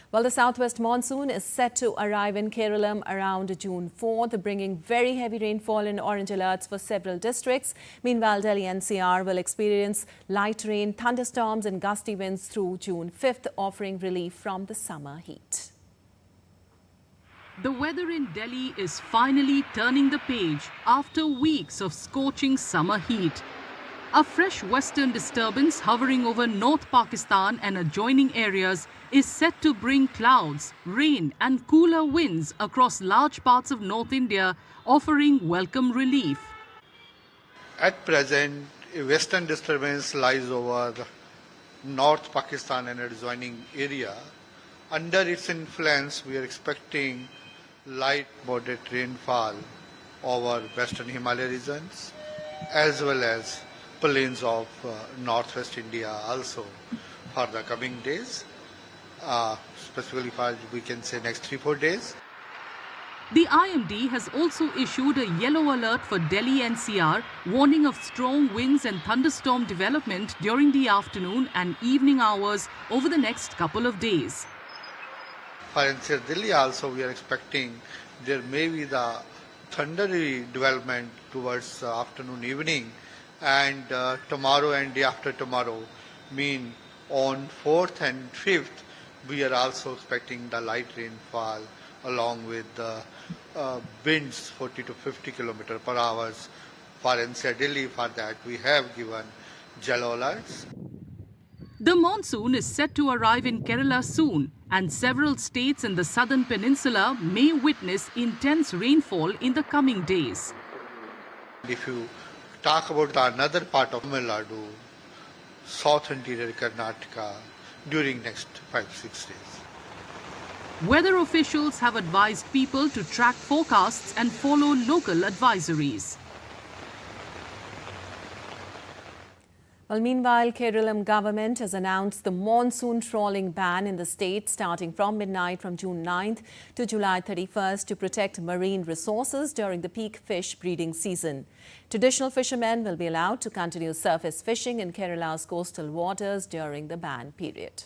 Well, the southwest monsoon is set to arrive in Kerala around June 4th, bringing very heavy rainfall and orange alerts for several districts. Meanwhile, Delhi-NCR will experience light rain, thunderstorms and gusty winds through June 5th, offering relief from the summer heat. The weather in Delhi is finally turning the page after weeks of scorching summer heat. A fresh western disturbance hovering over North Pakistan and adjoining areas is set to bring clouds, rain and cooler winds across large parts of North India, offering welcome relief. At present, a western disturbance lies over North Pakistan and adjoining area. Under its influence, we are expecting light moderate rainfall over western Himalaya regions as well as plains of northwest India also for the coming days, specifically for we can say next 3-4 days. The IMD has also issued a yellow alert for Delhi-NCR, warning of strong winds and thunderstorm development during the afternoon and evening hours over the next couple of days. For NCR Delhi also we are expecting there may be the thundery development towards afternoon evening, and tomorrow and day after tomorrow mean on 4th and 5th we are also expecting the light rainfall along with the winds 40 to 50 km per hour for NCR Delhi. For that we have given yellow alerts. The monsoon is set to arrive in Kerala soon, and several states in the southern peninsula may witness intense rainfall in the coming days. If you talk about another part of Tamil Nadu, south interior Karnataka, during next 5-6 days. Weather officials have advised people to track forecasts and follow local advisories. Well, meanwhile, Kerala government has announced the monsoon trawling ban in the state starting from midnight from June 9th to July 31st to protect marine resources during the peak fish breeding season. Traditional fishermen will be allowed to continue surface fishing in Kerala's coastal waters during the ban period.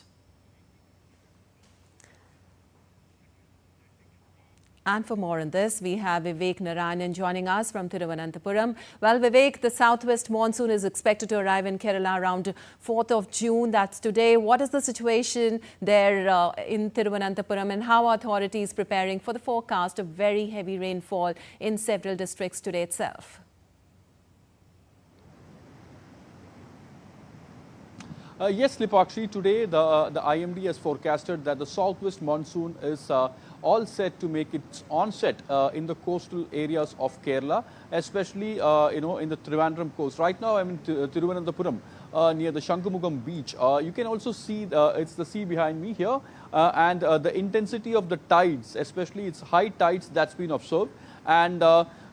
And for more on this, we have Vivek Narayanan joining us from Thiruvananthapuram. Well, Vivek, the southwest monsoon is expected to arrive in Kerala around 4th of June. That's today. What is the situation there in Thiruvananthapuram, and how are authorities preparing for the forecast of very heavy rainfall in several districts today itself? Yes, Lipakshi, today the IMD has forecasted that the southwest monsoon is all set to make its onset in the coastal areas of Kerala, especially in the Trivandrum coast. Right now I'm in Thiruvananthapuram near the Shankumugam beach. You can also see it's the sea behind me here, and the intensity of the tides, especially its high tides, that's been observed. And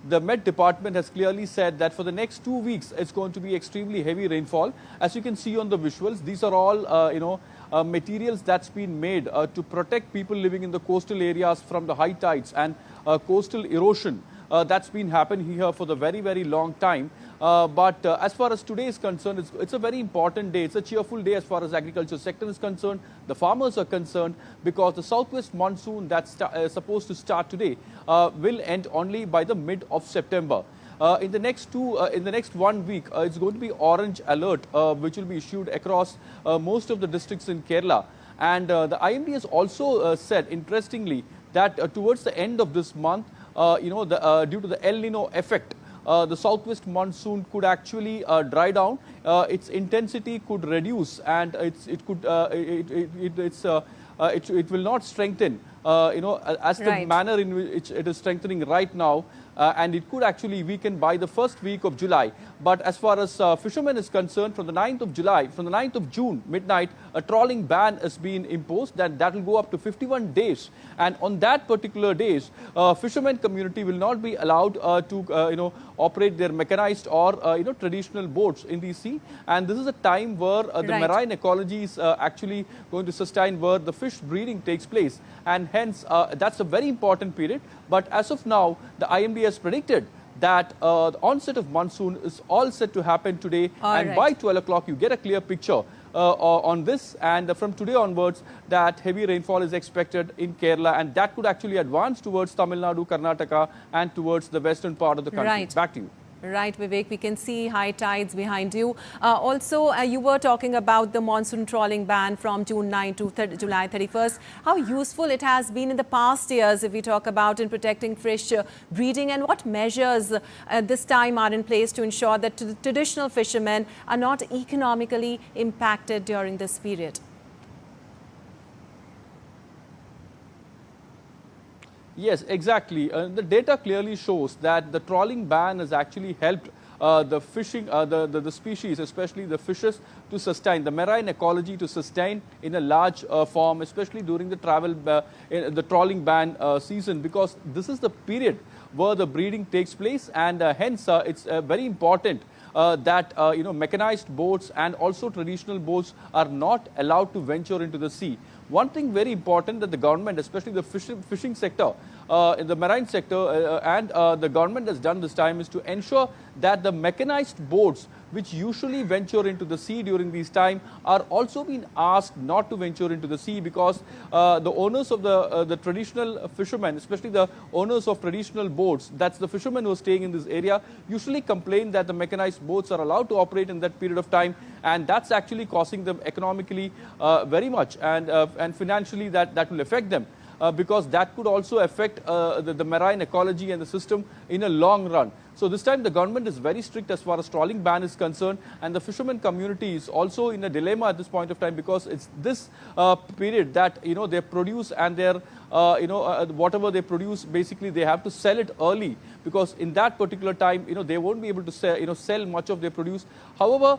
the Met Department has clearly said that for the next 2 weeks, it's going to be extremely heavy rainfall. As you can see on the visuals, these are all, materials that's been made to protect people living in the coastal areas from the high tides and coastal erosion. That's been happening here for the very, very long time. But as far as today is concerned, it's a very important day. It's a cheerful day as far as agriculture sector is concerned. The farmers are concerned because the southwest monsoon that's supposed to start today will end only by the mid of September. In the next 1 week, it's going to be orange alert, which will be issued across most of the districts in Kerala. And the IMD has also said, interestingly, that towards the end of this month, due to the El Nino effect, the southwest monsoon could actually dry down. Its intensity could reduce, and it will not strengthen. As the manner in which it is strengthening right now, and it could actually weaken by the first week of July. But as far as fishermen is concerned, from the 9th of June, midnight, a trawling ban has been imposed. That will go up to 51 days. And on that particular days, fishermen community will not be allowed to operate their mechanized or traditional boats in the sea. And this is a time where the marine ecology is actually going to sustain, where the fish breeding takes place. And hence, that's a very important period. But as of now, the IMD has predicted that the onset of monsoon is all set to happen today. And by 12 o'clock, you get a clear picture on this, and from today onwards that heavy rainfall is expected in Kerala, and that could actually advance towards Tamil Nadu, Karnataka and towards the western part of the country. Right. Back to you. Right, Vivek, we can see high tides behind you. Also, you were talking about the monsoon trawling ban from June 9 to July 31st. How useful it has been in the past years, if we talk about in protecting fish breeding, and what measures this time are in place to ensure that the traditional fishermen are not economically impacted during this period? Yes, exactly. The data clearly shows that the trawling ban has actually helped the fishing, the species, especially the fishes, to sustain, the marine ecology to sustain in a large form, especially during the the trawling ban season, because this is the period where the breeding takes place, and hence it's very important that mechanized boats and also traditional boats are not allowed to venture into the sea. One thing very important that the government, especially the fishing sector, in the marine sector, and the government has done this time is to ensure that the mechanized boats which usually venture into the sea during these time are also being asked not to venture into the sea, because the owners of the traditional fishermen, especially the owners of traditional boats, that's the fishermen who are staying in this area, usually complain that the mechanized boats are allowed to operate in that period of time, and that's actually costing them economically very much, and financially that will affect them. Because that could also affect the marine ecology and the system in a long run. So this time the government is very strict as far as trawling ban is concerned, and the fishermen community is also in a dilemma at this point of time, because it's this period that they produce, and their whatever they produce, basically they have to sell it early, because in that particular time they won't be able to sell much of their produce. However,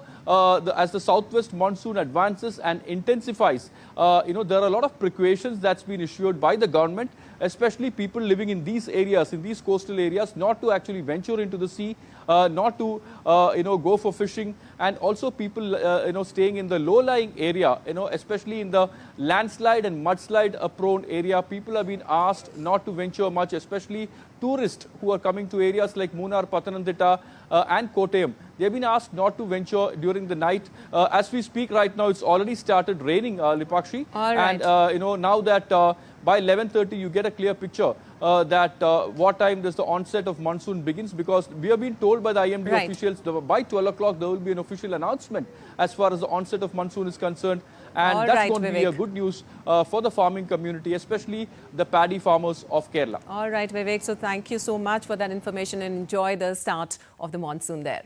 as the southwest monsoon advances and intensifies, there are a lot of precautions that's been issued by the government, especially people living in these areas, in these coastal areas, not to actually venture into the sea, not to go for fishing, and also people staying in the low-lying area, especially in the landslide and mudslide prone area. People have been asked not to venture much, especially tourists who are coming to areas like Munnar, Pathanamthitta and Kottayam. They have been asked not to venture during the night. As we speak right now, it's already started raining, Lipakshi. All right. And now that by 11:30 you get a clear picture that what time does the onset of monsoon begins, because we have been told by the IMD Right. officials that by 12 o'clock there will be an official announcement as far as the onset of monsoon is concerned, and All that's right, going to be a Vivek. good news for the farming community, especially the paddy farmers of Kerala. All right, Vivek. So thank you so much for that information, and enjoy the start of the monsoon there.